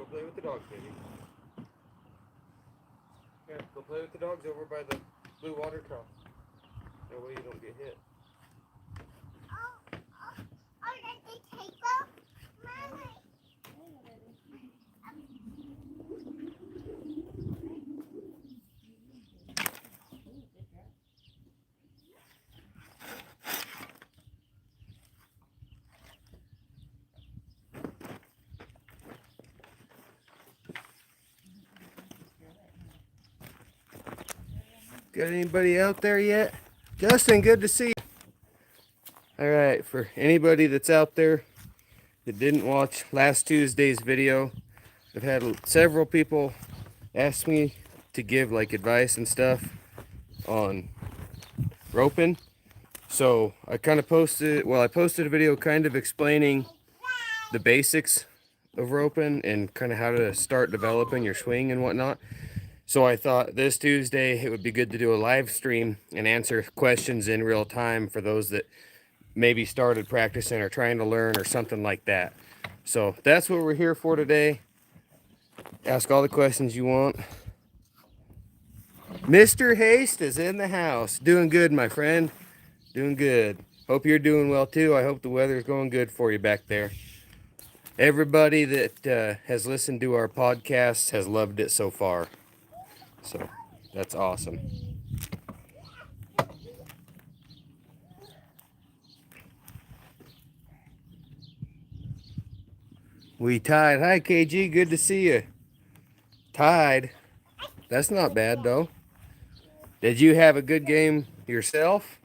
Go play with the dogs, baby. Here, go play with the dogs over by the blue water trough. That way you don't get hit. Got anybody out there yet? Justin, good to see you. Alright, for anybody that's out there that didn't watch last Tuesday's video, I've had several people ask me to give like advice and stuff on roping. So I kind of posted, I posted a video kind of explaining the basics of roping and kind of how to start developing your swing and whatnot. So I thought this Tuesday it would be good to do a live stream and answer questions in real time for those that maybe started practicing or trying to learn or something like that. So that's what we're here for today. Ask all the questions you want. Mr. Haste is in the house. Doing good, my friend. Doing good. Hope you're doing well too. I hope the weather's going good for you back there. Everybody that has listened to our podcast has loved it so far. So that's awesome. We tied. Hi, KG. Good to see you. Tied. That's not bad, though. Did you have a good game yourself?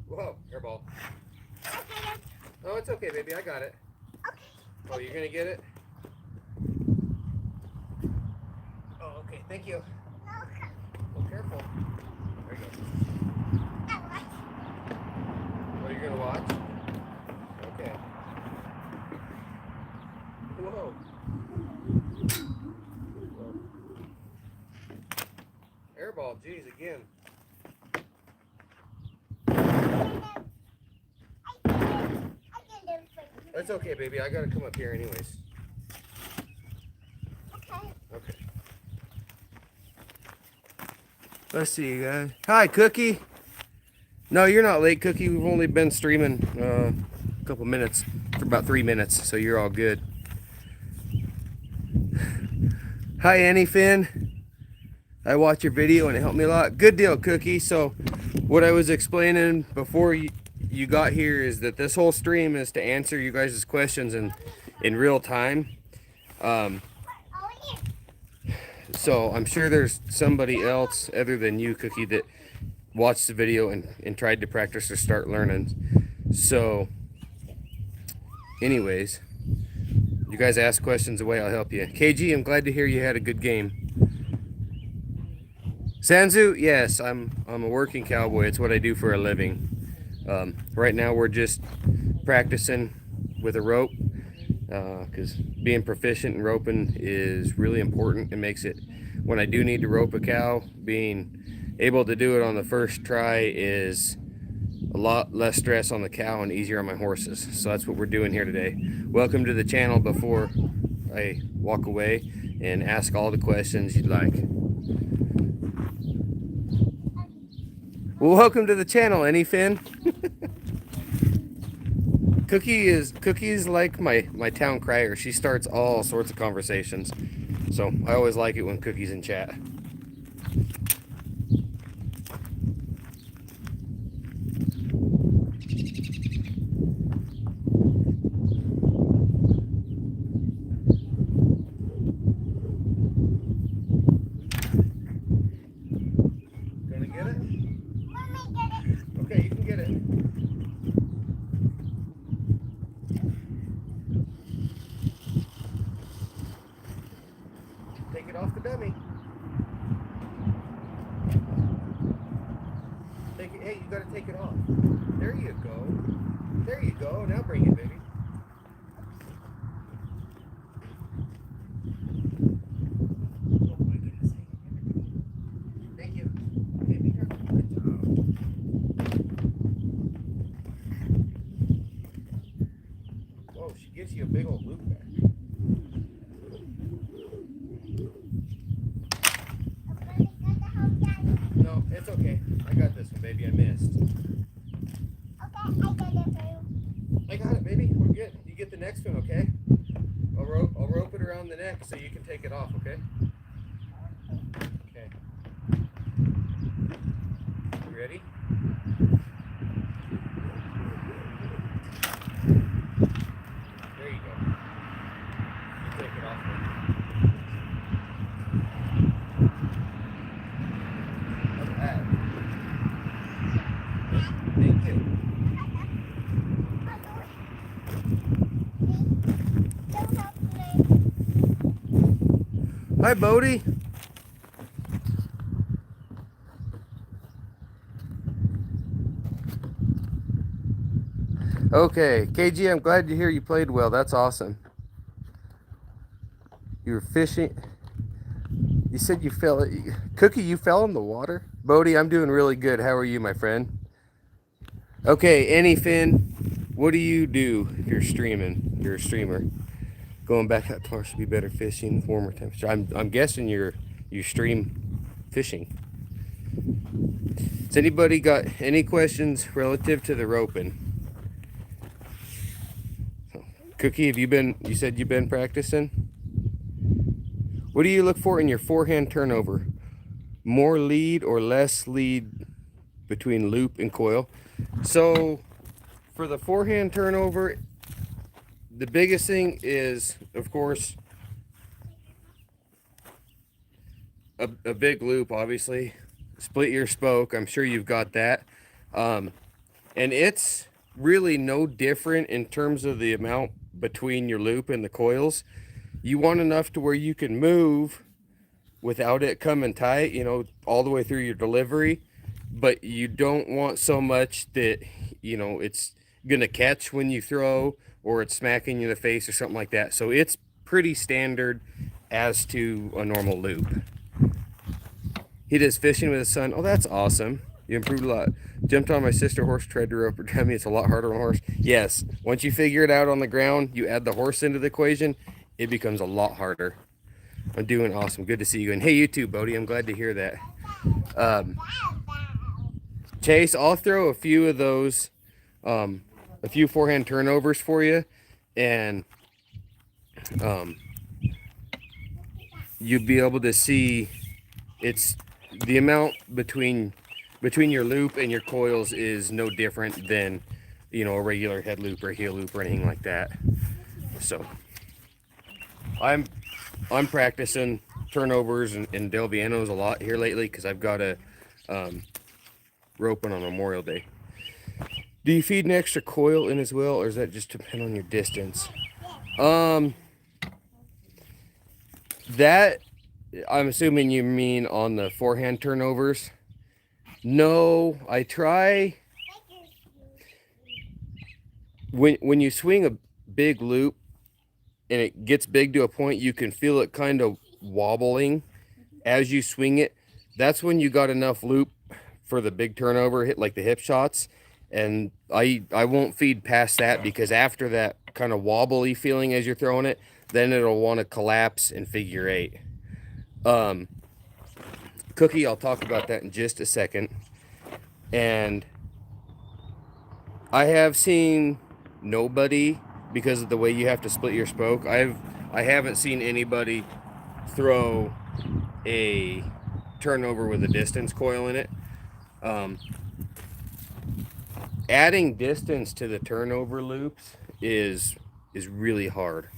Whoa, airball. Oh, it's okay, baby. I got it. Okay. Oh, you're going to get it? Oh, okay. Thank you. Oh, careful. There you go. Oh, you're going to watch? Okay. Whoa. Airball, geez, again. That's okay, baby. I gotta come up here anyways. Okay. Okay. Let's see, you guys. Hi, Cookie. No, you're not late, Cookie. We've only been streaming a couple minutes, for about 3 minutes, so you're all good. Hi, Annie Finn. I watch your video and it helped me a lot. Good deal, Cookie. So, what I was explaining before you got here is that this whole stream is to answer you guys' questions in real time. So I'm sure there's somebody else other than you, Cookie, that watched the video and tried to practice or start learning. So anyways, you guys ask questions away, I'll help you. KG, I'm glad to hear you had a good game. Sanzu, yes, I'm a working cowboy. It's what I do for a living. Right now we're just practicing with a rope because being proficient in roping is really important. It makes it, when I do need to rope a cow, being able to do it on the first try is a lot less stress on the cow and easier on my horses. So that's what we're doing here today. Welcome to the channel before I walk away, and ask all the questions you'd like. Well, welcome to the channel, Annie Finn. Cookie's like my town crier. She starts all sorts of conversations. So I always like it when Cookie's in chat. Gonna get it? Okay, you can get it. Take it off the dummy. Take it. Hey, you gotta take it off. There you go. There you go. Now bring it, baby. big old loop back. No, it's okay. I got this one, baby. I missed. Okay, I got it for you. I got it, baby. We're good. You get the next one, okay? I'll rope it around the neck so you can take it off, okay? Okay. You ready? There you go. You take it off. Look at that. Thank you. Hi, Bodie. Okay, KG, I'm glad to hear you played well. That's awesome. You were fishing. You said you fell. Cookie, you fell in the water? Bodie, I'm doing really good. How are you, my friend? Okay, Anyfin, what do you do if you're streaming? You're a streamer. Going back out tomorrow should be better fishing, warmer temperature. I'm guessing you stream fishing. Has anybody got any questions relative to the roping? Cookie, you said you've been practicing? What do you look for in your forehand turnover? More lead or less lead between loop and coil? So for the forehand turnover, the biggest thing is, of course, a big loop, obviously. Split your spoke. I'm sure you've got that. And it's really no different in terms of the amount between your loop and the coils. You want enough to where you can move without it coming tight, all the way through your delivery. But you don't want so much that, it's going to catch when you throw or it's smacking you in the face or something like that. So it's pretty standard as to a normal loop. He does fishing with his son. Oh, that's awesome. You improved a lot. Jumped on my sister horse, tried to rope her. Tell me it's a lot harder on a horse. Yes. Once you figure it out on the ground, you add the horse into the equation, it becomes a lot harder. I'm doing awesome. Good to see you. And hey, you too, Bodie. I'm glad to hear that. Chase, I'll throw a few of those, a few forehand turnovers for you, and you'll be able to see it's the amount between your loop and your coils is no different than a regular head loop or heel loop or anything like that. So I'm practicing turnovers and Delvianos a lot here lately because I've got a roping on Memorial Day. Do you feed an extra coil in as well, or does that just depend on your distance? That I'm assuming you mean on the forehand turnovers. No, I try. When you swing a big loop and it gets big to a point, you can feel it kind of wobbling as you swing it. That's when you got enough loop for the big turnover, hit like the hip shots. And I won't feed past that because after that kind of wobbly feeling as you're throwing it, then it'll want to collapse and figure eight. Cookie, I'll talk about that in just a second. And I have seen nobody, because of the way you have to split your spoke, I haven't seen anybody throw a turnover with a distance coil in it. Adding distance to the turnover loops is really hard.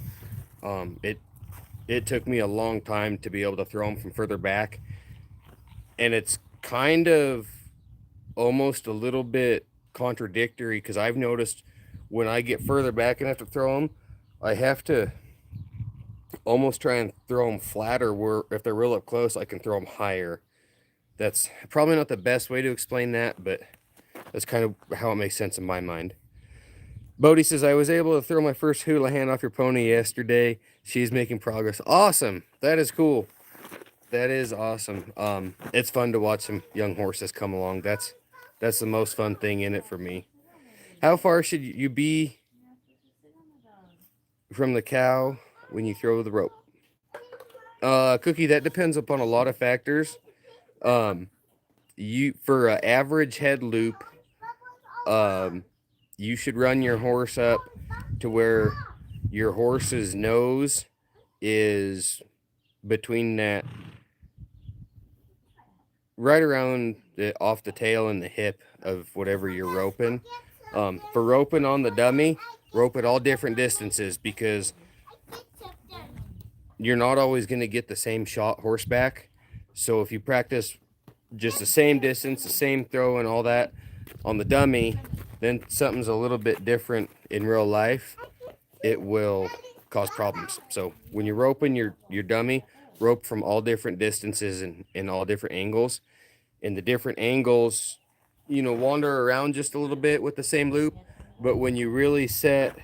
It took me a long time to be able to throw them from further back, and it's kind of almost a little bit contradictory because I've noticed when I get further back and have to throw them, I have to almost try and throw them flatter, where if they're real up close, I can throw them higher. That's probably not the best way to explain that, but that's kind of how it makes sense in my mind. Bodie says, I was able to throw my first hula hand off your pony yesterday. She's making progress. Awesome. That is cool. That is awesome. It's fun to watch some young horses come along. That's the most fun thing in it for me. How far should you be? from the cow when you throw the rope? Cookie, that depends upon a lot of factors. You for an average head loop, you should run your horse up to where your horse's nose is between that, right around off the tail and the hip of whatever you're roping. For roping on the dummy, rope at all different distances, because you're not always going to get the same shot horseback. So if you practice just the same distance, the same throw and all that on the dummy, then something's a little bit different in real life, it will cause problems. So when you're roping your dummy, rope from all different distances and in all different angles. And the different angles, you know, wander around just a little bit with the same loop. But when you really set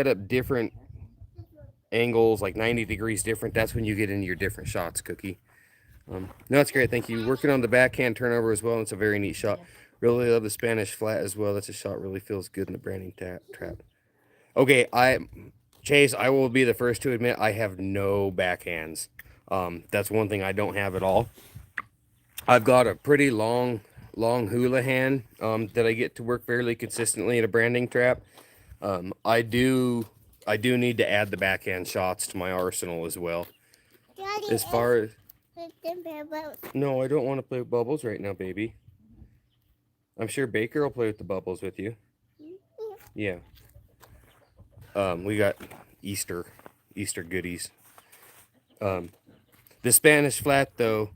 up different angles, like 90 degrees different, that's when you get into your different shots, Cookie. No, that's great. Thank you. Working on the backhand turnover as well. It's a very neat shot. Really love the Spanish flat as well. That's a shot really feels good in the branding trap. Okay, Chase, I will be the first to admit I have no backhands. That's one thing I don't have at all. I've got a pretty long hula hand that I get to work fairly consistently in a branding trap. I do need to add the backhand shots to my arsenal as well. Daddy, As far as bubbles. no, I don't want to play with bubbles right now, baby. I'm sure Baker will play with the bubbles with you. Yeah. We got Easter goodies. The Spanish flat though,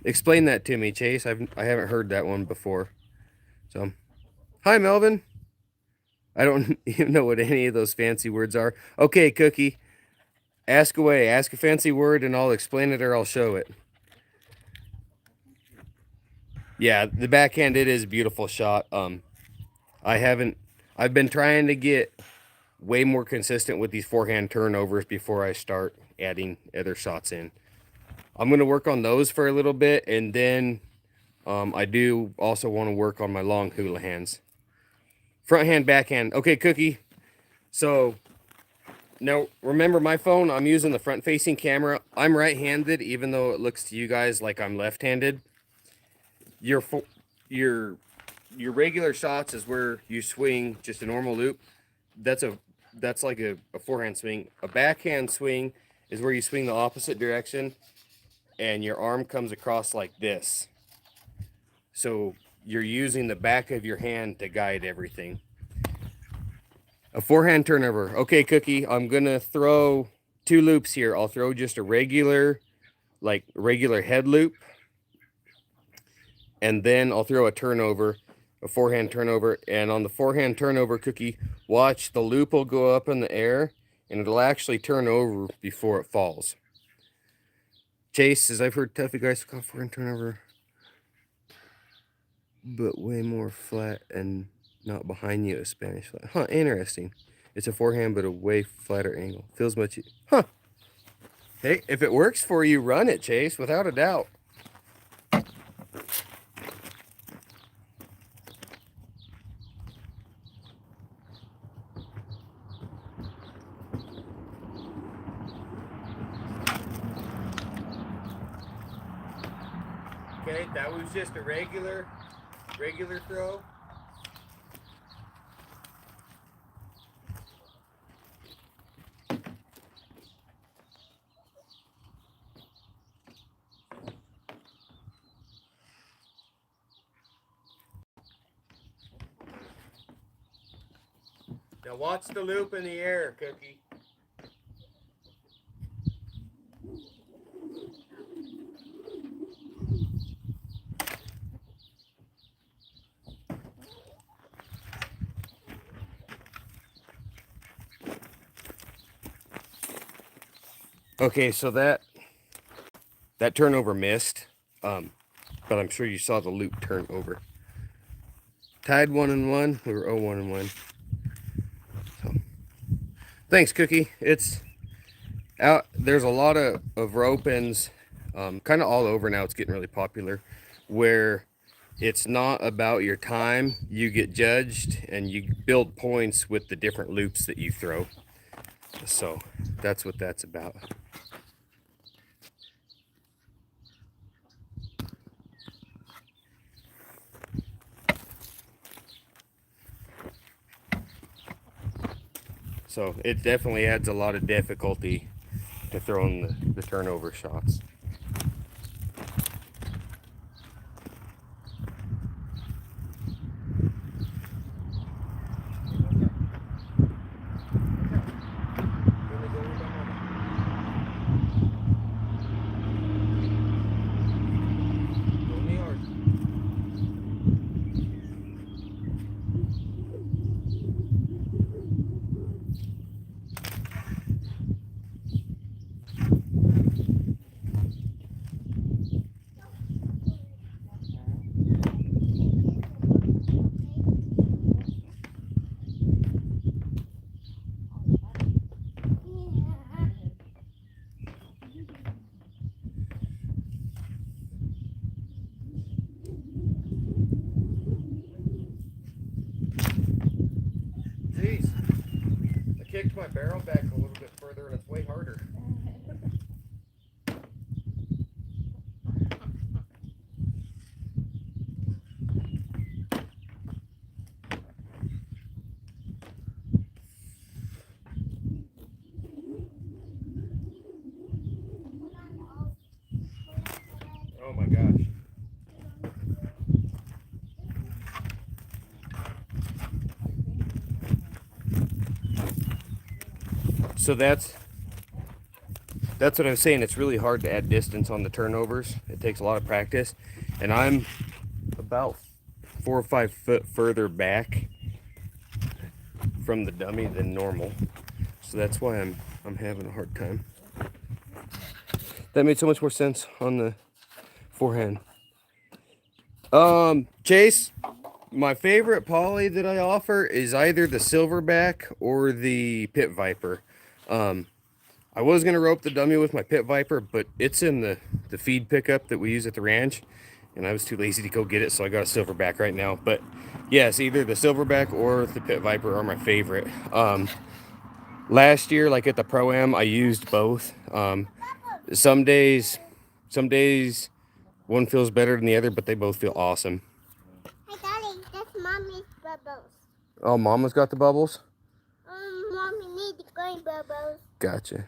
explain that to me, Chase. I haven't heard that one before. So, hi Melvin. I don't even know what any of those fancy words are. Okay, Cookie. Ask away. Ask a fancy word and I'll explain it or I'll show it. Yeah, the backhand, it is a beautiful shot. I've been trying to get way more consistent with these forehand turnovers before I start adding other shots in. I'm going to work on those for a little bit, and then I do also want to work on my long hula hands. Front hand, backhand. Okay, Cookie. So now remember my phone, I'm using the front facing camera. I'm right-handed, even though it looks to you guys like I'm left-handed. Your regular shots is where you swing just a normal loop. That's like a forehand swing. A backhand swing is where you swing the opposite direction and your arm comes across like this. So you're using the back of your hand to guide everything. A forehand turnover. Okay, Cookie, I'm gonna throw 2 loops here. I'll throw just a regular head loop, and then I'll throw a turnover, a forehand turnover. And on the forehand turnover, Cookie, watch, the loop will go up in the air and it'll actually turn over before it falls. Chase, as I've heard Tuffy guys call forehand turnover, but way more flat and not behind you, a Spanish flat. Huh, interesting. It's a forehand, but a way flatter angle. Feels much, huh. Hey, if it works for you, run it, Chase, without a doubt. Okay, that was just a regular throw. Now watch the loop in the air, Cookie. Okay, so that turnover missed, but I'm sure you saw the loop turn over. Tied 1-1. We were 0-1-1. So, thanks, Cookie. It's out. There's a lot of rope ends, kind of all over now. It's getting really popular, where it's not about your time. You get judged and you build points with the different loops that you throw. So that's what that's about. So it definitely adds a lot of difficulty to throwing the turnover shots. Jeez, I kicked my barrel back a little bit further and it's way harder. Oh my gosh. So that's what I was saying. It's really hard to add distance on the turnovers. It takes a lot of practice, and I'm about 4 or 5 foot further back from the dummy than normal. So that's why I'm having a hard time. That made so much more sense on the forehand. Chase, my favorite poly that I offer is either the silverback or the pit viper. I was gonna rope the dummy with my pit viper, but it's in the feed pickup that we use at the ranch, and I was too lazy to go get it, so I got a silverback right now. But yes, either the silverback or the pit viper are my favorite. Last year, like at the Pro-Am, I used both. Some days one feels better than the other, but they both feel awesome. Hey, Daddy, that's Mommy's bubbles. Oh, Mama's got the bubbles? Mommy need the green bubbles. Gotcha.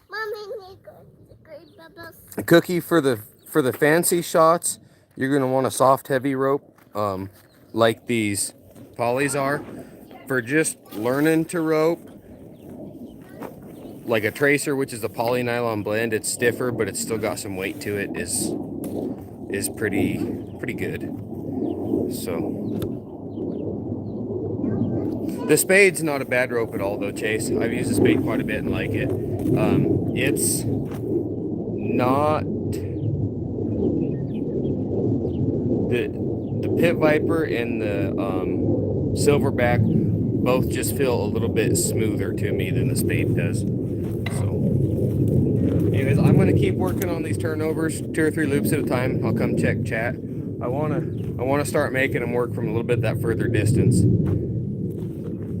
Mommy need the green bubbles. A cookie for the fancy shots, you're gonna want a soft, heavy rope, like these polys are. For just learning to rope, like a tracer, which is a poly nylon blend, it's stiffer, but it's still got some weight to it. Is pretty good. So the spade's not a bad rope at all, though, Chase. I've used the spade quite a bit and like it. It's not the pit viper and the silverback both just feel a little bit smoother to me than the spade does. So anyways, I'm going to keep working on these turnovers 2 or 3 loops at a time. I'll come check chat. I want to start making them work from a little bit that further distance.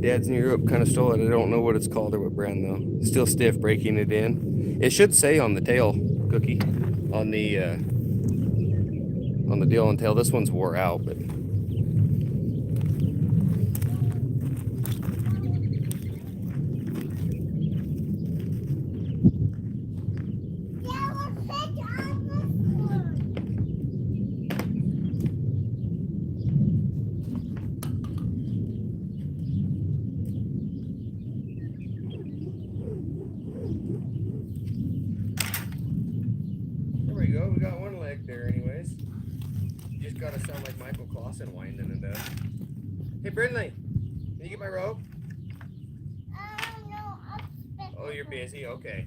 Dad's new rope kind of stole it. I don't know what it's called or what brand though. Still stiff, breaking it in. It should say on the tail, Cookie, on the deal and tail. This one's wore out, but there we go. We got one leg there anyways. You just gotta sound like Michael Clausen winding it up. Hey Brindley, can you get my rope? No, Oh, you're busy? Okay.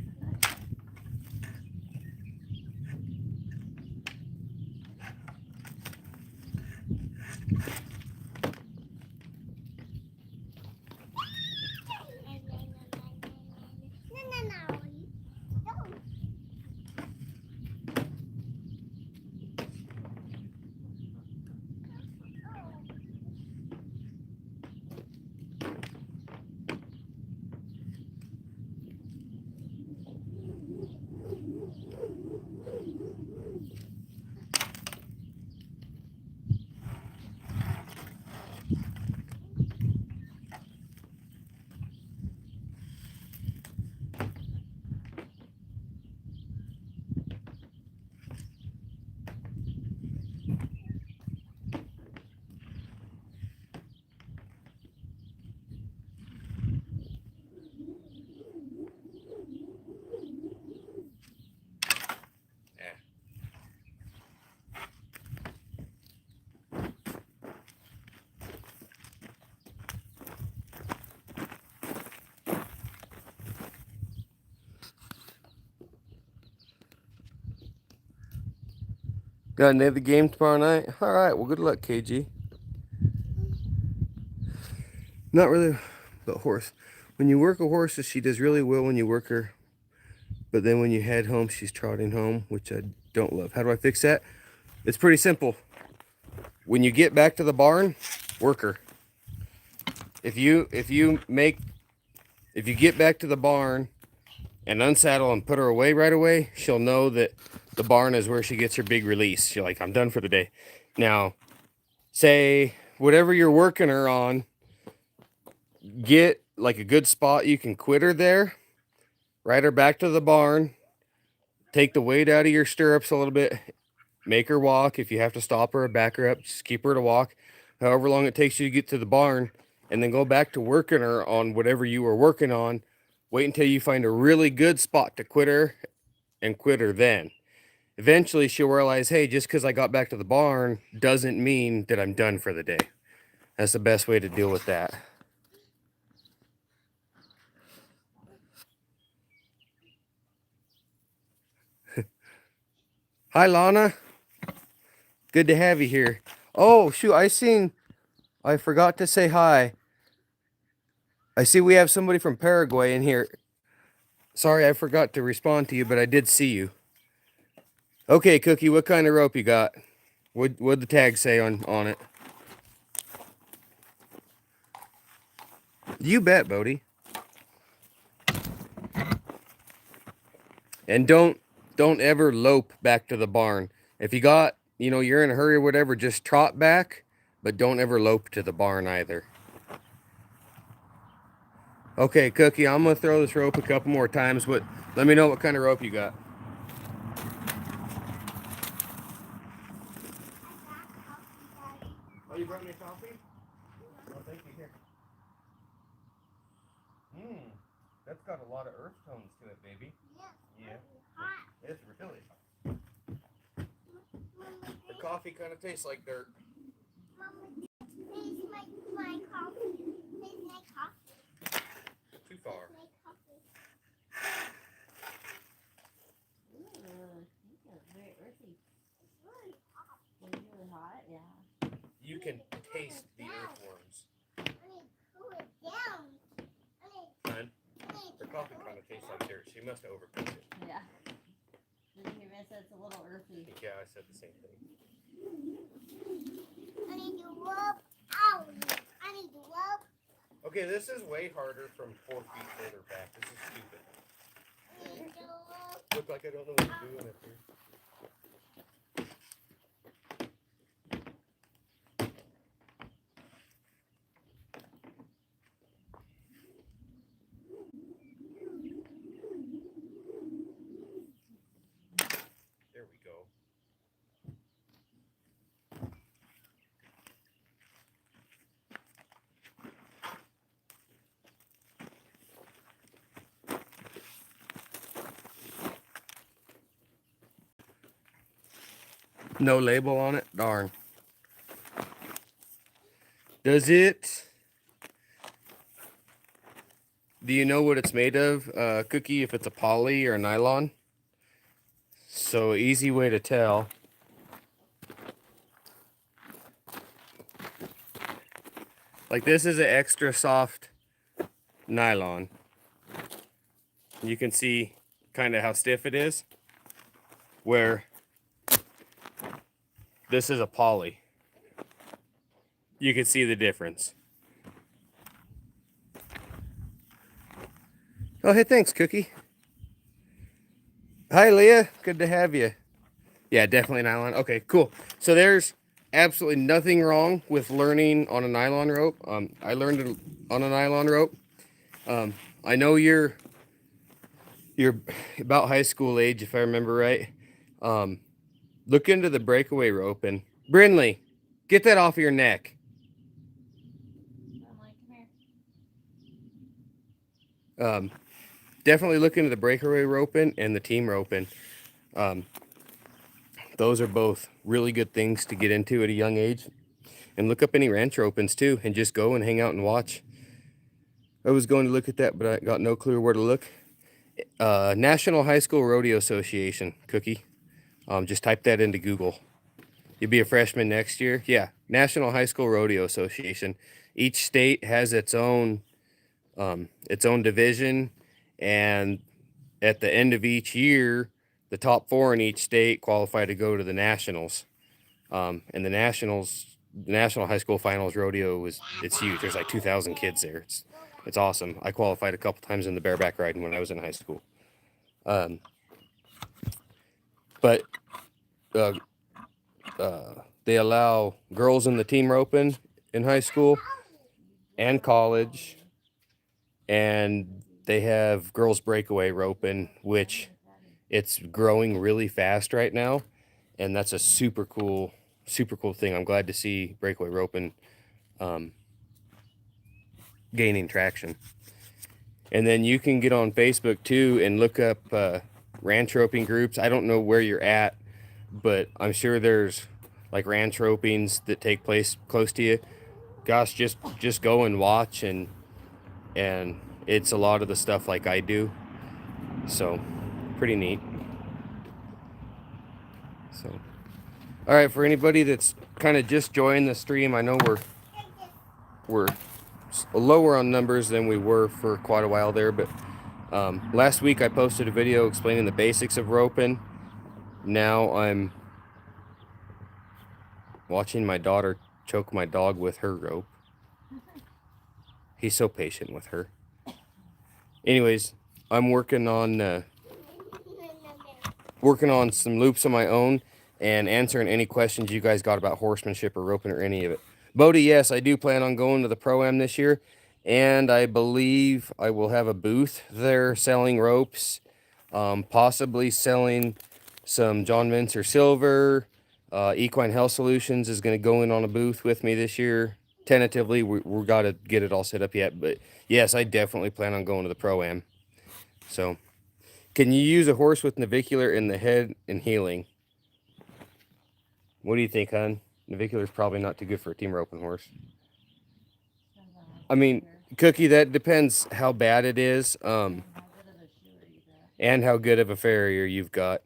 No. Don't. Got another game tomorrow night? Alright, well, good luck, KG. Not really the horse. When you work a horse, she does really well when you work her. But then when you head home, she's trotting home, which I don't love. How do I fix that? It's pretty simple. When you get back to the barn, work her. If you get back to the barn and unsaddle and put her away right away, she'll know that the barn is where she gets her big release. She's like, I'm done for the day. Now, say whatever you're working her on, get like a good spot you can quit her there, ride her back to the barn, take the weight out of your stirrups a little bit, make her walk. If you have to stop her or back her up, just keep her to walk however long it takes you to get to the barn, and then go back to working her on whatever you were working on. Wait until you find a really good spot to quit her, and quit her then. Eventually she'll realize, hey, just because I got back to the barn doesn't mean that I'm done for the day. That's the best way to deal with that. Hi, Lana. Good to have you here. Oh, shoot, I forgot to say hi. I see we have somebody from Paraguay in here. Sorry, I forgot to respond to you, but I did see you. Okay, Cookie, what kind of rope you got? What'd the tag say on it? You bet, Bodie. And don't ever lope back to the barn. If you got, you're in a hurry or whatever, just trot back, but don't ever lope to the barn either. Okay, Cookie, I'm gonna throw this rope a couple more times, but let me know what kind of rope you got. Oh, you brought me coffee? Oh, thank you. Here. That's got a lot of earth tones to it, baby. Yeah. Hot. It's really hot. The coffee kind of tastes like dirt. Mama, please make my coffee. Please make coffee. Too far. Make coffee. Very earthy. It's really hot. It's really hot, yeah. You can taste the earthworms. I need to cool it down. Hun, the coffee kind of tastes like dirt. She must have overcooked it. Yeah. Did you hear me? I said it's a little earthy. Yeah, I said the same thing. I need to rub out. I need to rub. Okay, this is way harder from 4 feet further back. This is stupid. I need to rub. Look like I don't know what I'm doing up here. There we go. No label on it? Darn. Does it... Do you know what it's made of, Cookie, if it's a poly or a nylon? So, easy way to tell. Like, this is an extra soft nylon. You can see kind of how stiff it is. Where this is a poly. You can see the difference. Oh, hey, thanks, Cookie. Hi, Leah. Good to have you. Yeah, definitely nylon. Okay, cool. So there's absolutely nothing wrong with learning on a nylon rope. I learned on a nylon rope. I know you're about high school age, if I remember right. Look into the breakaway rope, and Brinley, get that off of your neck. I'm like, come here. Definitely look into the breakaway roping and the team roping. Those are both really good things to get into at a young age. And look up any ranch ropings too, and just go and hang out and watch. I was going to look at that, but I got no clue where to look. National High School Rodeo Association, Cookie. Just type that into Google. You'll be a freshman next year? Yeah. National High School Rodeo Association. Each state has its own division, and at the end of each year, the top 4 in each state qualify to go to the nationals. And the National High School Finals Rodeo it's huge. There's like 2,000 kids there. It's awesome. I qualified a couple times in the bareback riding when I was in high school. But they allow girls in the team roping in high school and college, and they have girls breakaway roping, which it's growing really fast right now, and that's a super cool thing. I'm glad to see breakaway roping gaining traction. And then you can get on Facebook too and look up ranch roping groups. I don't know where you're at, but I'm sure there's like ranch ropings that take place close to you. Gosh, just go and watch, and it's a lot of the stuff like I do. So pretty neat. So all right, for anybody that's kind of just joined the stream, I know we're lower on numbers than we were for quite a while there, but last week I posted a video explaining the basics of roping. Now I'm watching my daughter choke my dog with her rope. He's so patient with her. Anyways, I'm working on some loops of my own and answering any questions you guys got about horsemanship or roping or any of it. Bodie, yes, I do plan on going to the Pro-Am this year, and I believe I will have a booth there selling ropes, possibly selling some John Mincer Silver. Equine Health Solutions is going to go in on a booth with me this year. Tentatively, we got to get it all set up yet, but yes, I definitely plan on going to the Pro-Am. So, can you use a horse with navicular in the head and healing? What do you think, hon? Navicular is probably not too good for a team roping horse. I mean, Cookie, that depends how bad it is, and how good of a farrier you've got.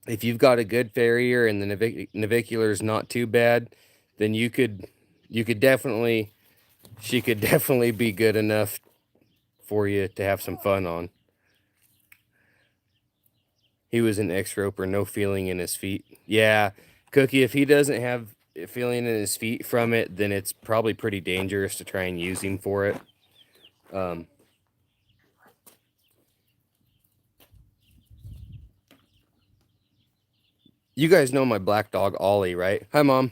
If you've got a good farrier and the navicular is not too bad, then she could definitely be good enough for you to have some fun on. He was an ex-roper, no feeling in his feet. Yeah, Cookie, if he doesn't have feeling in his feet from it, then it's probably pretty dangerous to try and use him for it. You guys know my black dog, Ollie, right? Hi, Mom.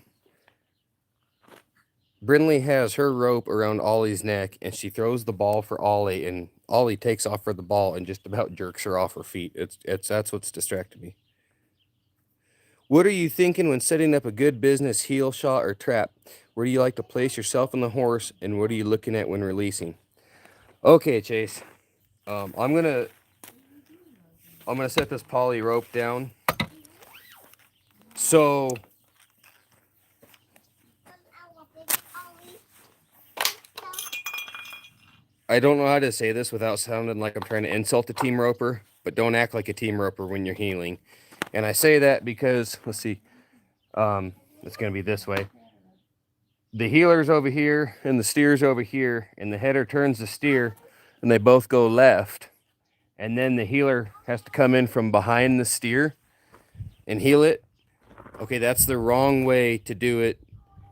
Brinley has her rope around Ollie's neck, and she throws the ball for Ollie, and Ollie takes off for the ball and just about jerks her off her feet. That's what's distracting me. What are you thinking when setting up a good business heel shot or trap? Where do you like to place yourself on the horse, and what are you looking at when releasing? Okay, Chase. I'm gonna set this poly rope down. So I don't know how to say this without sounding like I'm trying to insult a team roper, but don't act like a team roper when you're heeling. And I say that because, let's see, it's going to be this way. The heeler's over here and the steer's over here, and the header turns the steer, and they both go left. And then the heeler has to come in from behind the steer and heel it. Okay, that's the wrong way to do it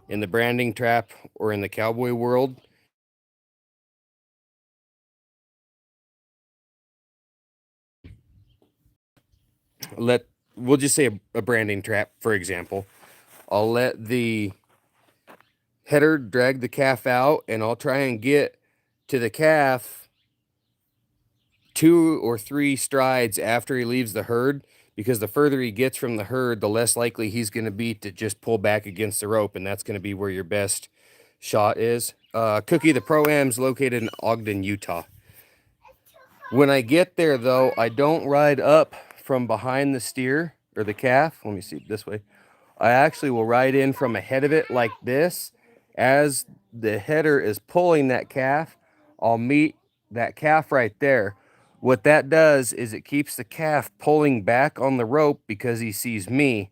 in the branding trap or in the cowboy world. We'll just say a branding trap, for example. I'll let the header drag the calf out, and I'll try and get to the calf 2 or 3 strides after he leaves the herd, because the further he gets from the herd, the less likely he's going to be to just pull back against the rope, and that's going to be where your best shot is. Cookie, the Pro-Am's located in Ogden, Utah. When I get there, though, I don't ride up from behind the steer or the calf. Let me see this way. I actually will ride in from ahead of it like this. As the header is pulling that calf, I'll meet that calf right there. What that does is it keeps the calf pulling back on the rope because he sees me.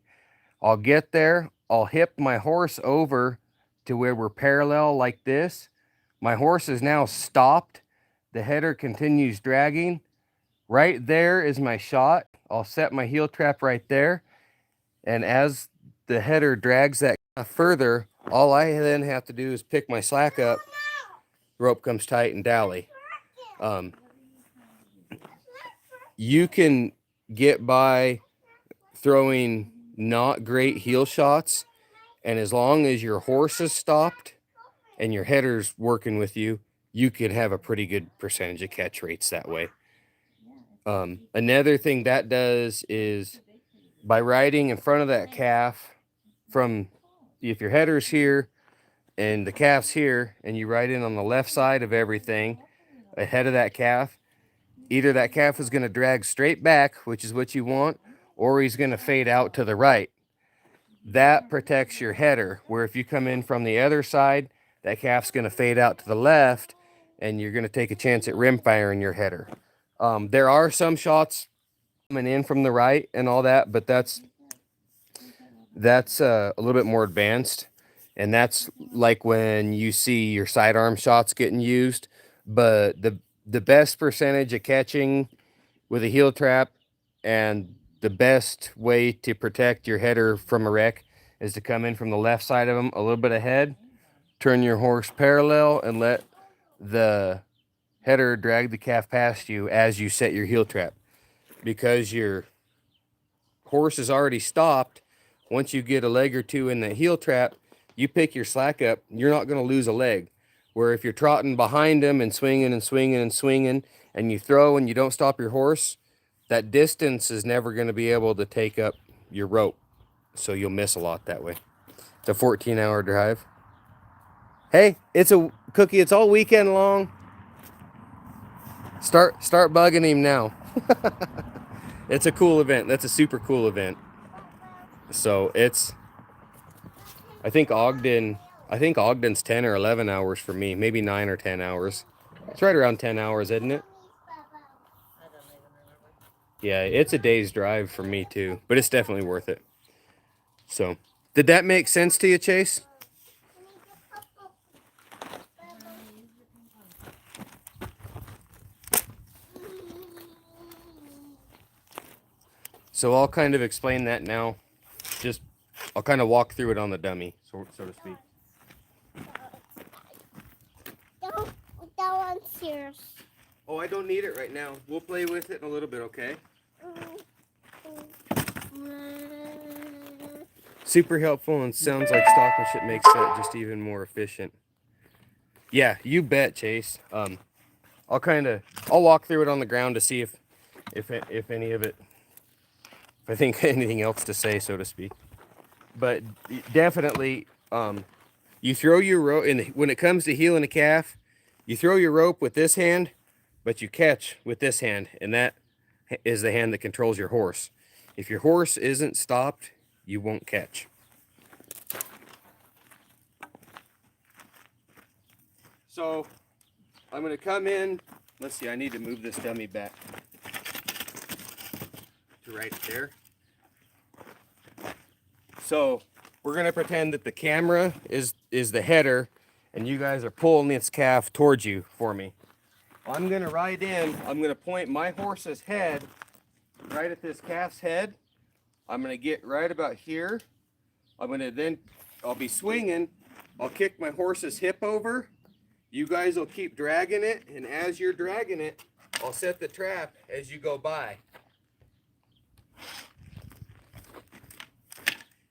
I'll get there, I'll hip my horse over to where we're parallel like this. My horse is now stopped. The header continues dragging. Right there is my shot. I'll set my heel trap right there. And as the header drags that further, all I then have to do is pick my slack up, rope comes tight, and dally. You can get by throwing not great heel shots, and as long as your horse is stopped and your header's working with you, you can have a pretty good percentage of catch rates that way. Another thing that does is by riding in front of that calf, from if your header's here and the calf's here and you ride in on the left side of everything ahead of that calf, either that calf is going to drag straight back, which is what you want, or he's going to fade out to the right. That protects your header, where if you come in from the other side, that calf's going to fade out to the left and you're going to take a chance at rim firing your header. There are some shots coming in from the right and all that, but that's a little bit more advanced, and that's like when you see your sidearm shots getting used. But the best percentage of catching with a heel trap and the best way to protect your header from a wreck is to come in from the left side of them a little bit ahead, turn your horse parallel, and let the header drag the calf past you as you set your heel trap. Because your horse is already stopped, once you get a leg or two in the heel trap, you pick your slack up, you're not going to lose a leg. Where if you're trotting behind him and swinging and swinging and swinging, and you throw and you don't stop your horse, that distance is never going to be able to take up your rope. So you'll miss a lot that way. It's a 14-hour drive. Hey, it's a Cookie. It's all weekend long. Start bugging him now. It's a cool event. That's a super cool event. So I think Ogden's 10 or 11 hours for me, maybe 9 or 10 hours. It's right around 10 hours, isn't it? Yeah, it's a day's drive for me too, but it's definitely worth it. So, did that make sense to you, Chase? So I'll kind of explain that now. I'll kind of walk through it on the dummy, so to speak. That one's yours. Oh, I don't need it right now. We'll play with it in a little bit, okay? Super helpful, and sounds like stockmanship makes that just even more efficient. Yeah, you bet, Chase. I'll walk through it on the ground to see if any of it, if I think anything else to say, so to speak. But definitely, you throw your rope, when it comes to heeling a calf, you throw your rope with this hand, but you catch with this hand, and that is the hand that controls your horse. If your horse isn't stopped, you won't catch. So I'm going to come in. Let's see, I need to move this dummy back to right there. So we're going to pretend that the camera is the header, and you guys are pulling this calf towards you for me. I'm going to ride in. I'm going to point my horse's head right at this calf's head. I'm going to get right about here. I'll be swinging. I'll kick my horse's hip over. You guys will keep dragging it, and as you're dragging it, I'll set the trap as you go by.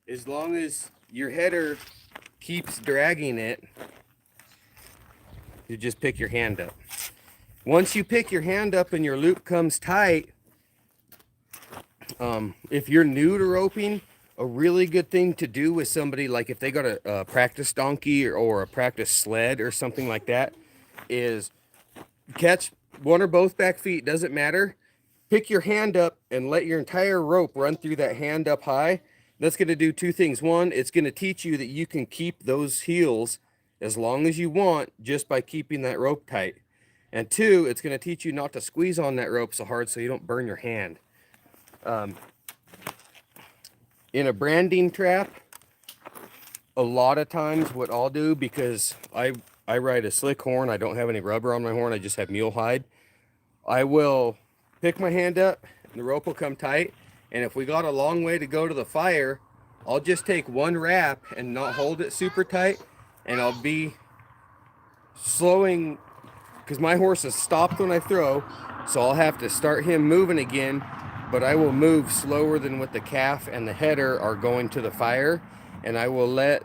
As long as your header keeps dragging it, you just pick your hand up. Once you pick your hand up and your loop comes tight, if you're new to roping, a really good thing to do with somebody, like if they got a practice donkey or a practice sled or something like that, is catch one or both back feet, doesn't matter. Pick your hand up and let your entire rope run through that hand up high. That's going to do two things. One, it's going to teach you that you can keep those heels as long as you want just by keeping that rope tight. And two, it's going to teach you not to squeeze on that rope so hard so you don't burn your hand. In a branding trap, a lot of times what I'll do, because I ride a slick horn, I don't have any rubber on my horn, I just have mule hide. I will pick my hand up, and the rope will come tight, and if we got a long way to go to the fire, I'll just take one wrap and not hold it super tight, and I'll be slowing, because my horse is stopped when I throw, so I'll have to start him moving again, but I will move slower than what the calf and the header are going to the fire, and I will let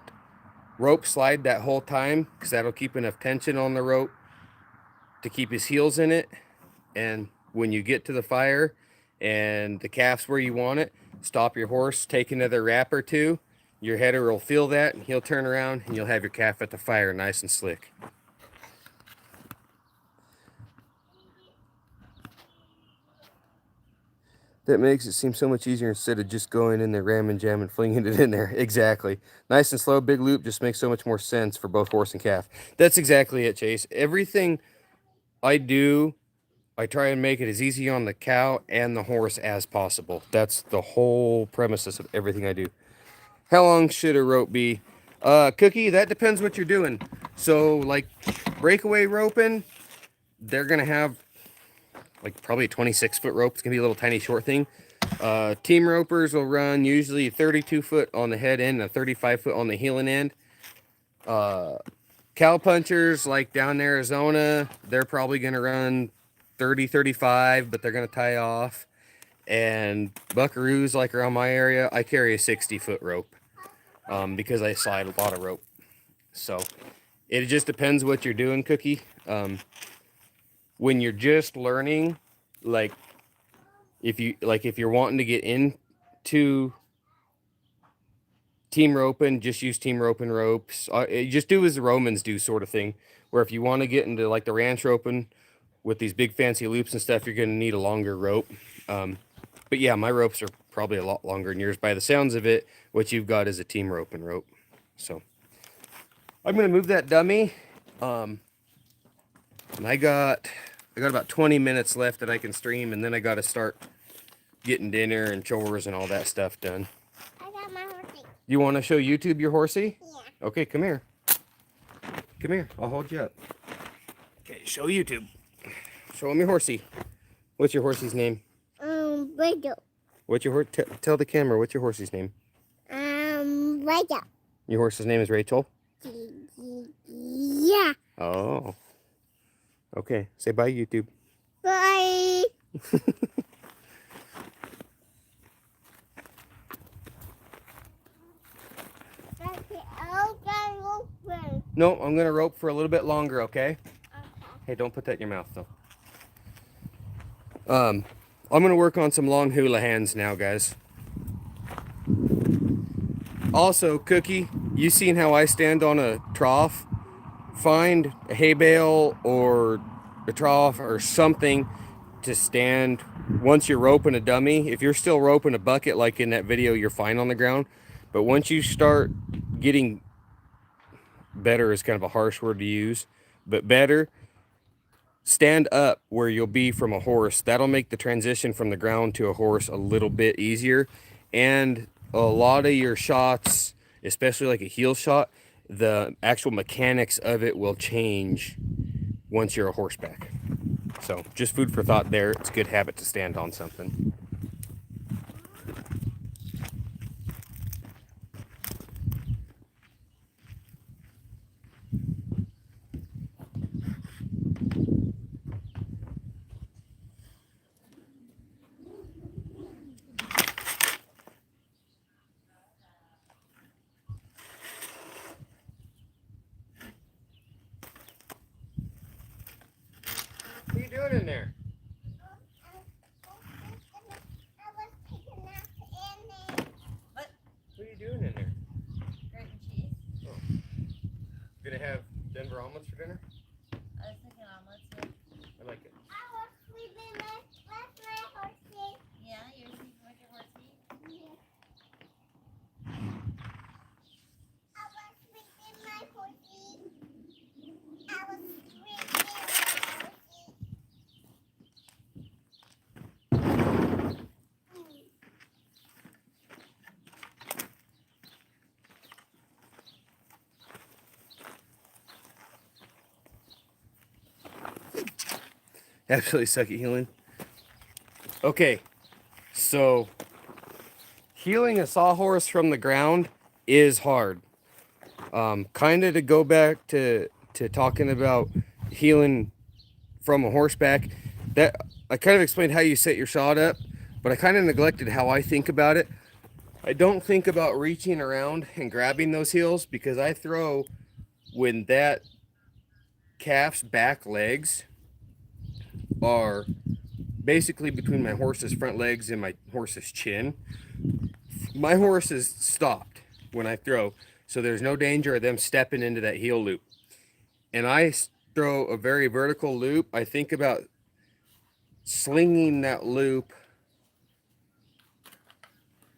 rope slide that whole time, because that'll keep enough tension on the rope to keep his heels in it. And when you get to the fire and the calf's where you want it, stop your horse, take another wrap or two, your header will feel that, and he'll turn around, and you'll have your calf at the fire nice and slick. That makes it seem so much easier instead of just going in there, ramming, jamming, flinging it in there. Exactly. Nice and slow, big loop just makes so much more sense for both horse and calf. That's exactly it, Chase. Everything I do, I try and make it as easy on the cow and the horse as possible. That's the whole premises of everything I do. How long should a rope be? Cookie, that depends what you're doing. So, like, breakaway roping, they're going to have like probably a 26-foot rope. It's gonna be a little tiny short thing. Team ropers will run usually 32 foot on the head end and a 35 foot on the heeling end. Cow punchers like down in Arizona, they're probably gonna run 30, 35, but they're gonna tie off. And buckaroos like around my area, I carry a 60-foot rope because I slide a lot of rope. So it just depends what you're doing, Cookie. When you're just learning, like if you're wanting to get into team roping, just use team roping ropes. Just do as the Romans do, sort of thing. Where if you want to get into like the ranch roping with these big fancy loops and stuff, you're going to need a longer rope. But yeah, my ropes are probably a lot longer than yours. By the sounds of it, what you've got is a team roping rope. So I'm going to move that dummy. And I got about 20 minutes left that I can stream, and then I got to start getting dinner and chores and all that stuff done. I got my horsey. You want to show YouTube your horsey? Yeah. Okay, come here. Come here. I'll hold you up. Okay, show YouTube. Show him your horsey. What's your horsey's name? Rachel. What's your tell the camera what's your horsey's name? Rachel. Your horse's name is Rachel? Yeah. Oh. Okay, say bye, YouTube. Bye. No, I'm going to rope for a little bit longer, okay? Okay. Hey, don't put that in your mouth, though. I'm going to work on some long hula hands now, guys. Also, Cookie, you seen how I stand on a trough? Find a hay bale or a trough or something to stand once you're roping a dummy. If you're still roping a bucket like in that video, you're fine on the ground. But once you start getting better, is kind of a harsh word to use, but better, stand up where you'll be from a horse. That'll make the transition from the ground to a horse a little bit easier. And a lot of your shots, especially like a heel shot, the actual mechanics of it will change once you're a horseback. So just food for thought there. It's a good habit to stand on something. What are you doing in there? What? What are you doing in there? Grating cheese? Oh. Gonna have Denver omelets for dinner? I was thinking omelets. I like it. Yeah, you're sleeping with your horsey. absolutely suck at healing. Okay, so healing a sawhorse from the ground is hard. Kind of to go back to talking about healing from a horseback, that I kind of explained how you set your shot up, but I kind of neglected how I think about it. I don't think about reaching around and grabbing those heels, because I throw when that calf's back legs are basically between my horse's front legs and my horse's chin. My horse is stopped when I throw, so there's no danger of them stepping into that heel loop. And I throw a very vertical loop. I think about slinging that loop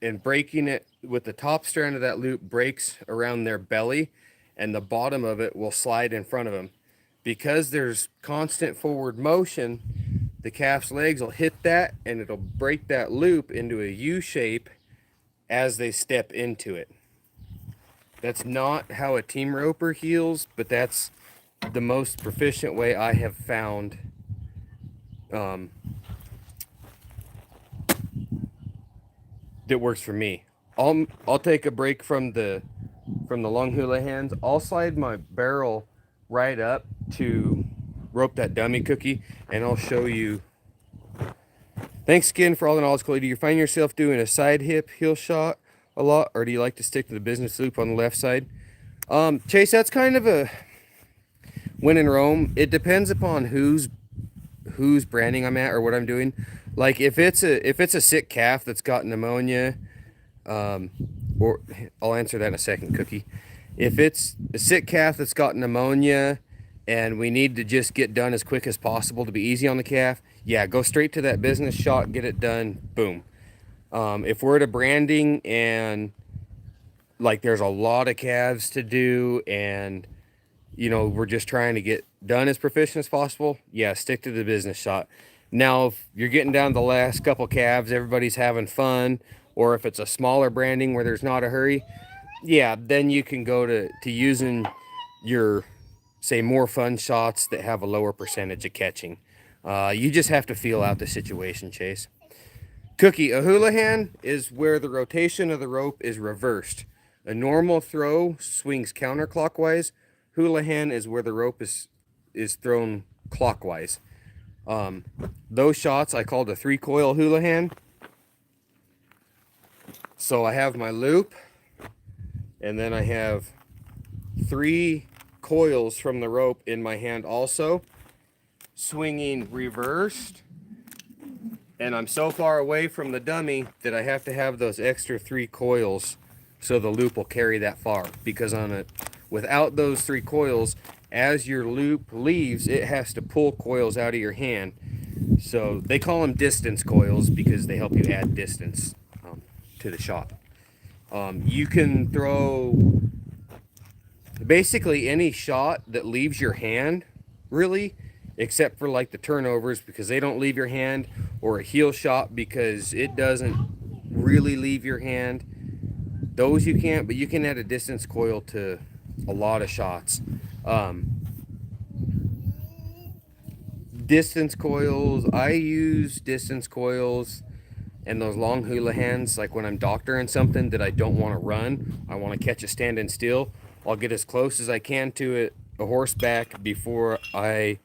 and breaking it with the top strand of that loop breaks around their belly, and the bottom of it will slide in front of them. Because there's constant forward motion, the calf's legs will hit that and it'll break that loop into a U shape as they step into it. That's not how a team roper heals, but that's the most proficient way I have found that works for me. I'll take a break from the long hula hands. I'll slide my barrel right up to rope that dummy cookie, and I'll show you. Thanks again for all the knowledge, Chloe. Do you find yourself doing a side hip heel shot a lot, or do you like to stick to the business loop on the left side? Chase, that's kind of a when in Rome. It depends upon whose branding I'm at or what I'm doing. Like if it's a sick calf that's got pneumonia, or I'll answer that in a second, Cookie. If it's a sick calf that's got pneumonia and we need to just get done as quick as possible to be easy on the calf, yeah, go straight to that business shot, get it done, boom. If we're at a branding and like there's a lot of calves to do and we're just trying to get done as proficient as possible, yeah, stick to the business shot. Now, if you're getting down to the last couple calves, everybody's having fun, or if it's a smaller branding where there's not a hurry, yeah, then you can go to using your, say, more fun shots that have a lower percentage of catching. You just have to feel out the situation, Chase. Cookie, a hula hand is where the rotation of the rope is reversed. A normal throw swings counterclockwise. Hula hand is where the rope is thrown clockwise. Those shots I called a 3-coil hula hand. So I have my loop, and then I have 3 coils from the rope in my hand also, swinging reversed. And I'm so far away from the dummy that I have to have those extra 3 coils so the loop will carry that far. Because without those 3 coils, as your loop leaves, it has to pull coils out of your hand. So they call them distance coils because they help you add distance to the shot. You can throw basically any shot that leaves your hand, really, except for like the turnovers because they don't leave your hand, or a heel shot because it doesn't really leave your hand. Those you can't, but you can add a distance coil to a lot of shots. Distance coils, I use distance coils and those long hula hands, like when I'm doctoring something that I don't want to run, I want to catch it standing still, I'll get as close as I can to it, a horseback, before I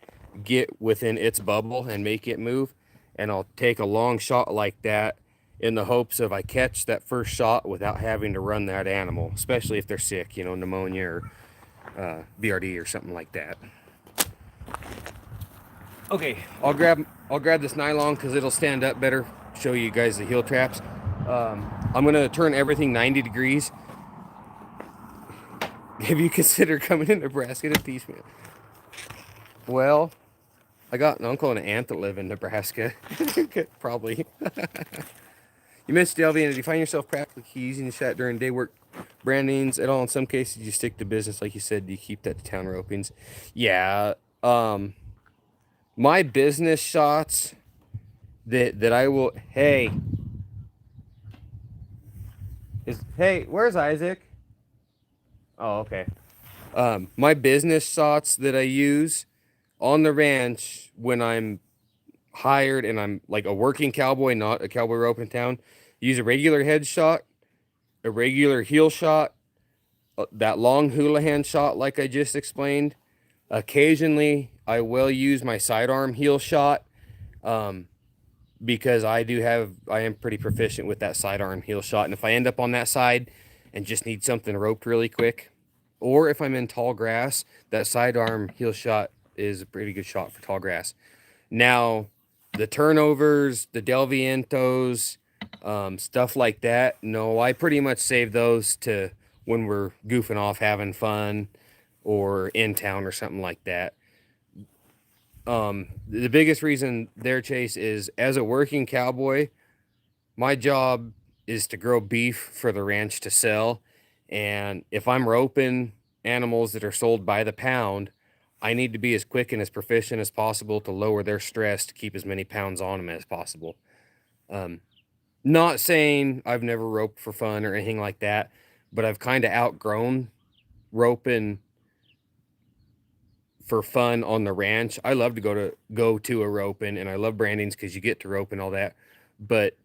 get within its bubble and make it move, and I'll take a long shot like that in the hopes of I catch that first shot without having to run that animal, especially if they're sick, pneumonia or BRD or something like that. Okay, I'll grab this nylon because it'll stand up better. Show you guys the heel traps. I'm gonna turn everything 90 degrees. Have you considered coming to Nebraska to teach me? Well, I got an uncle and an aunt that live in Nebraska. Probably. You missed Delvey, and did you find yourself practically using the shot during day work brandings at all? In some cases, you stick to business, like you said. Do you keep that to town ropings? Yeah. My business shots that I will. Hey, where's Isaac? Oh, okay. My business shots that I use on the ranch when I'm hired and I'm like a working cowboy, not a cowboy rope in town, use a regular head shot, a regular heel shot, that long hula hand shot like I just explained. Occasionally, I will use my sidearm heel shot because I am pretty proficient with that sidearm heel shot. And if I end up on that side and just need something roped really quick, or if I'm in tall grass, that sidearm heel shot is a pretty good shot for tall grass. Now, the turnovers, the Del Vientos, stuff like that, no, I pretty much save those to when we're goofing off, having fun, or in town or something like that. The biggest reason there, Chase, is as a working cowboy, my job is to grow beef for the ranch to sell. And if I'm roping animals that are sold by the pound, I need to be as quick and as proficient as possible to lower their stress to keep as many pounds on them as possible. Not saying I've never roped for fun or anything like that, but I've kind of outgrown roping for fun on the ranch. I love to go to a roping, and I love brandings because you get to rope and all that. But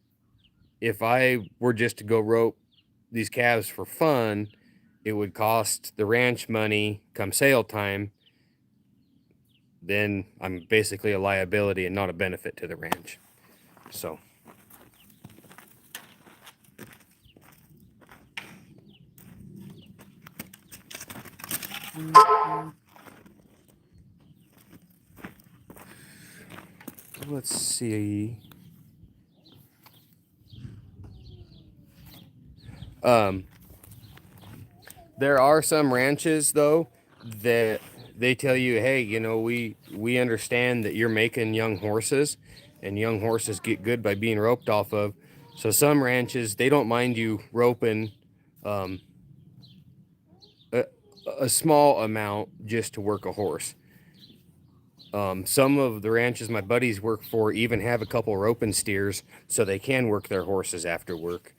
if I were just to go rope these calves for fun, it would cost the ranch money come sale time. Then I'm basically a liability and not a benefit to the ranch. So let's see. There are some ranches though that they tell you, hey, you know, we understand that you're making young horses, and young horses get good by being roped off of. So some ranches, they don't mind you roping um, a small amount just to work a horse. Some of the ranches my buddies work for even have a couple roping steers so they can work their horses after work.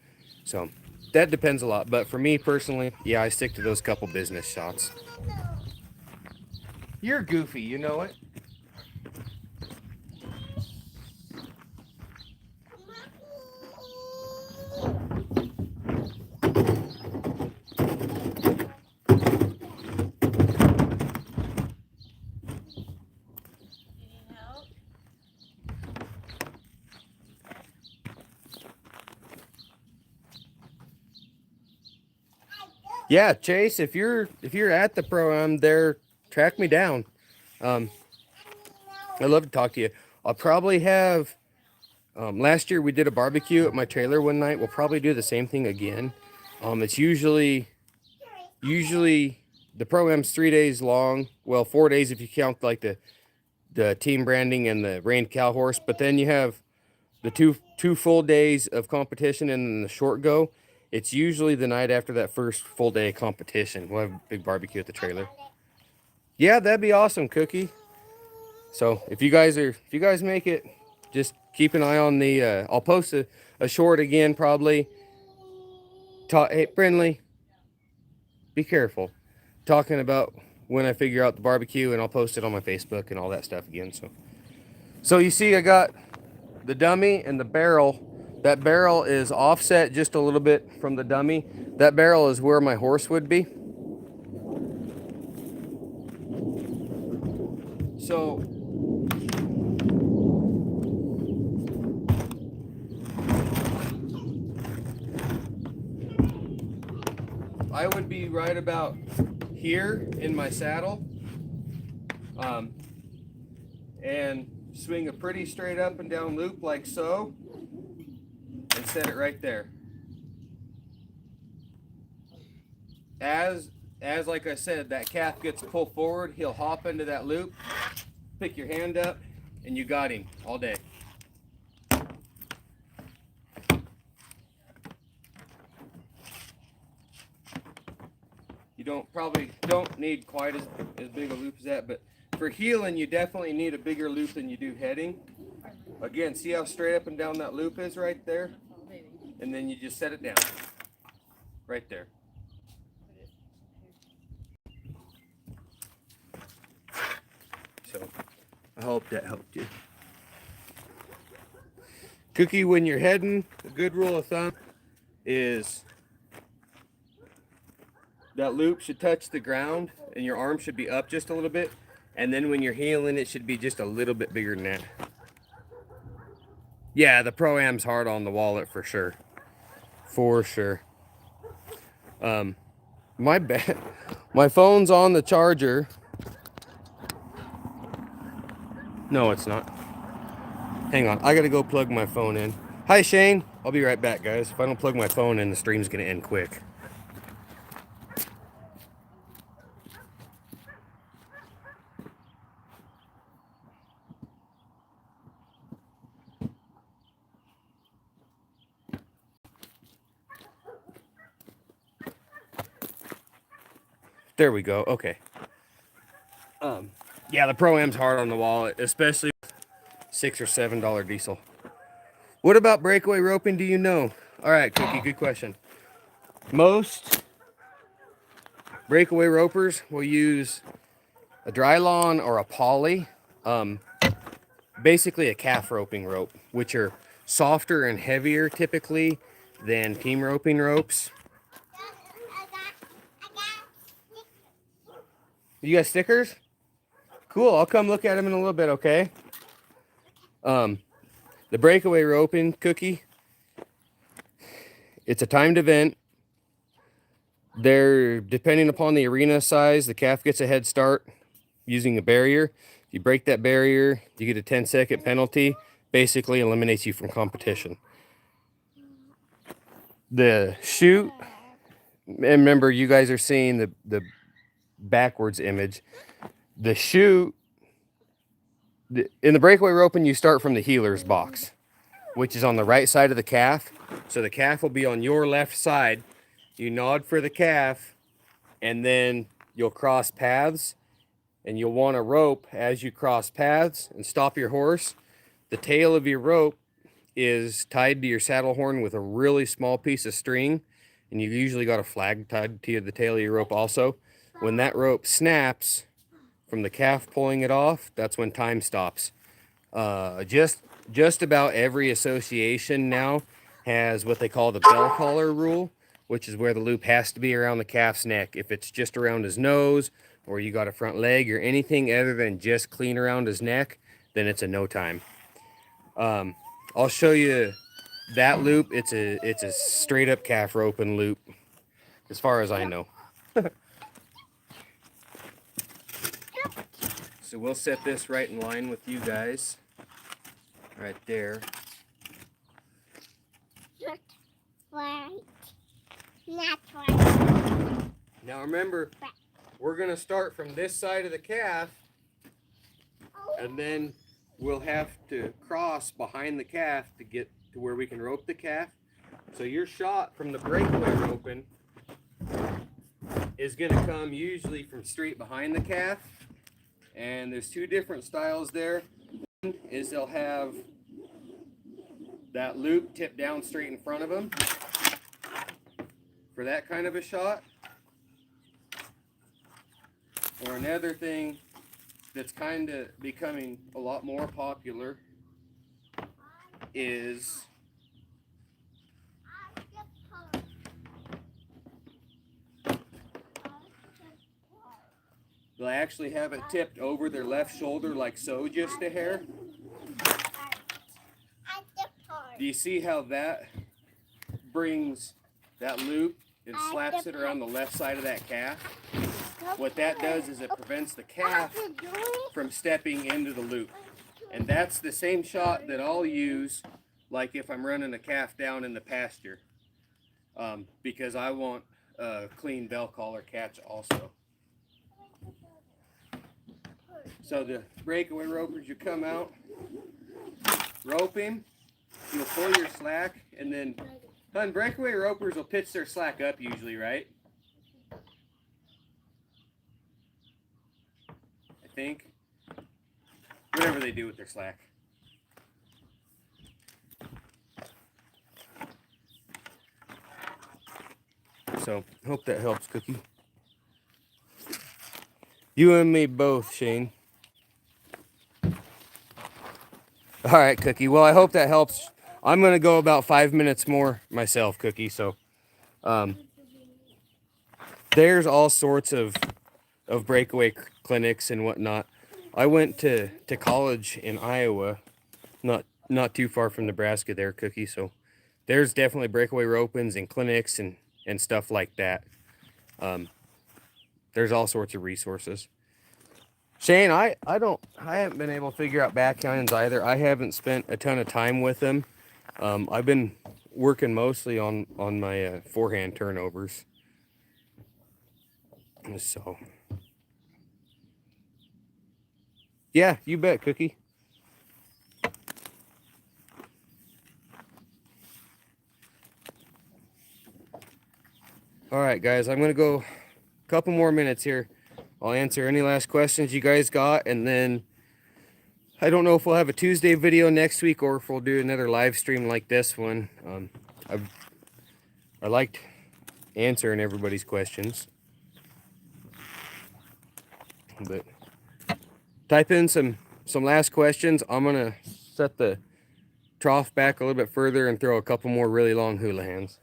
So that depends a lot. But for me personally, yeah, I stick to those couple business shots. You're goofy, you know it. Yeah, Chase, if you're at the pro-am there, track me down. I'd love to talk to you. I'll probably have last year we did a barbecue at my trailer one night. We'll probably do the same thing again. It's usually the pro-am's 3 days long. Well, 4 days if you count like the team branding and the reined cow horse, but then you have the two full days of competition and then the short go. It's usually the night after that first full day of competition. We'll have a big barbecue at the trailer. Yeah, that'd be awesome, Cookie. So if you guys make it, just keep an eye on the. I'll post a short again probably. Hey, Brindley, be careful. Talking about when I figure out the barbecue, and I'll post it on my Facebook and all that stuff again. So you see, I got the dummy and the barrel. That barrel is offset just a little bit from the dummy. That barrel is where my horse would be. So I would be right about here in my saddle, and swing a pretty straight up and down loop like so, and set it right there. As like I said, that calf gets pulled forward, he'll hop into that loop, pick your hand up, and you got him all day. You probably don't need quite as big a loop as that, but for heeling, you definitely need a bigger loop than you do heading. Again, see how straight up and down that loop is right there? And then you just set it down. Right there. So, I hope that helped you. Cookie, when you're heading, a good rule of thumb is that loop should touch the ground and your arm should be up just a little bit. And then when you're heeling, it should be just a little bit bigger than that. Yeah, the Pro-Am's hard on the wallet for sure. For sure. My bad. My phone's on the charger. No, it's not. Hang on, I gotta go plug my phone in. Hi, Shane. I'll be right back, guys. If I don't plug my phone in, the stream's gonna end quick. There we go. Okay. Yeah, the Pro-Am's hard on the wallet, especially with $6 or $7 diesel. What about breakaway roping? Do you know? All right, Cookie. Good question. Most breakaway ropers will use a dry lawn or a poly, basically a calf roping rope, which are softer and heavier typically than team roping ropes. You got stickers? Cool. I'll come look at them in a little bit, okay? The breakaway roping, Cookie, it's a timed event. They're, depending upon the arena size, the calf gets a head start using a barrier. If you break that barrier, you get a 10-second penalty. Basically eliminates you from competition. The chute, and remember, you guys are seeing the backwards image. The chute, in the breakaway roping, you start from the healer's box, which is on the right side of the calf. So the calf will be on your left side. You nod for the calf, and then you'll cross paths, and you'll want a rope as you cross paths and stop your horse. The tail of your rope is tied to your saddle horn with a really small piece of string, and you've usually got a flag tied to the tail of your rope also. When that rope snaps from the calf pulling it off, that's when time stops. Just about every association now has what they call the bell collar rule, which is where the loop has to be around the calf's neck. If it's just around his nose, or you got a front leg, or anything other than just clean around his neck, then it's a no time. I'll show you that loop. It's a straight up calf roping loop, as far as I know. So we'll set this right in line with you guys, right there. Not right. Not right. Now remember, we're gonna start from this side of the calf, and then we'll have to cross behind the calf to get to where we can rope the calf. So your shot from the breakaway roping is gonna come usually from straight behind the calf. And there's two different styles there. One is they'll have that loop tipped down straight in front of them for that kind of a shot. Or another thing that's kind of becoming a lot more popular is they'll actually have it tipped over their left shoulder like so, just a hair. Do you see how that brings that loop and slaps it around the left side of that calf? What that does is it prevents the calf from stepping into the loop. And that's the same shot that I'll use like if I'm running a calf down in the pasture, because I want a clean bell collar catch also. So the breakaway ropers, you come out, rope him, you'll pull your slack, and then, breakaway ropers will pitch their slack up usually, right? I think. Whatever they do with their slack. So, hope that helps, Cookie. You and me both, Shane. All right, Cookie. Well, I hope that helps. I'm gonna go about 5 minutes more myself, Cookie. So there's all sorts of breakaway clinics and whatnot. I went to college in Iowa, not too far from Nebraska there, Cookie. So there's definitely breakaway ropins and clinics and stuff like that. There's all sorts of resources. Shane, I haven't been able to figure out backhands either. I haven't spent a ton of time with them. I've been working mostly on my forehand turnovers. So yeah, you bet, Cookie. All right, guys, I'm gonna go a couple more minutes here. I'll answer any last questions you guys got, and then I don't know if we'll have a Tuesday video next week or if we'll do another live stream like this one. I liked answering everybody's questions, but type in some last questions. I'm gonna set the trough back a little bit further and throw a couple more really long hula hands.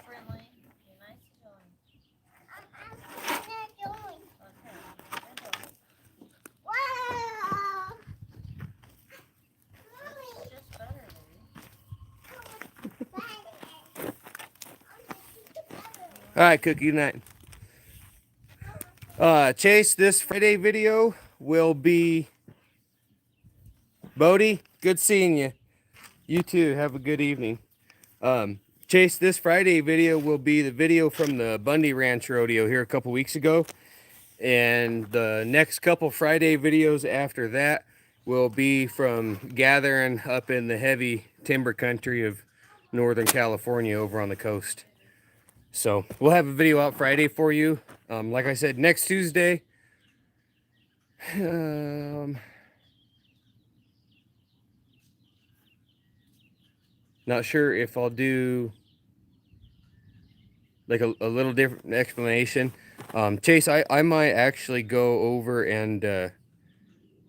Friendly. Be nice to him. Wow. It's just butter, baby. All right, Cookie, night. Chase, this Friday video will be Bodie. Good seeing you. You too. Have a good evening. Chase, this Friday video will be the video from the Bundy Ranch Rodeo here a couple weeks ago. And the next couple Friday videos after that will be from gathering up in the heavy timber country of Northern California over on the coast. So we'll have a video out Friday for you. Like I said, next Tuesday. Not sure if I'll do like a little different explanation. Chase, I might actually go over and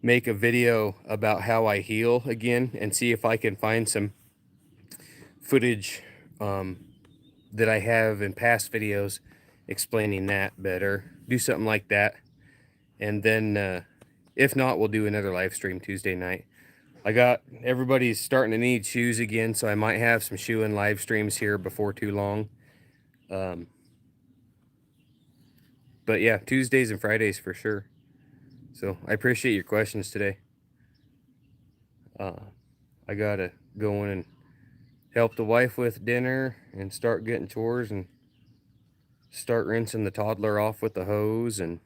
make a video about how I heal again and see if I can find some footage that I have in past videos explaining that better. Do something like that. And then if not, we'll do another live stream Tuesday night. Everybody's starting to need shoes again, so I might have some shoeing live streams here before too long. But yeah, Tuesdays and Fridays for sure. So I appreciate your questions today. I gotta go in and help the wife with dinner and start getting chores and start rinsing the toddler off with the hose and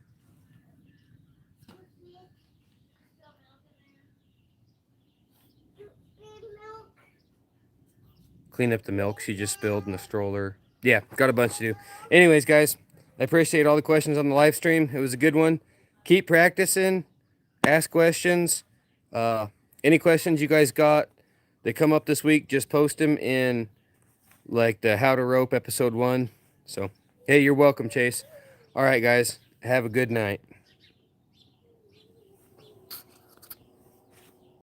clean up the milk she just spilled in the stroller. Yeah, got a bunch to do. Anyways, guys, I appreciate all the questions on the live stream. It was a good one. Keep practicing. Ask questions. Any questions you guys got that come up this week, just post them in like the How to Rope episode 1. So, hey, you're welcome, Chase. All right, guys. Have a good night.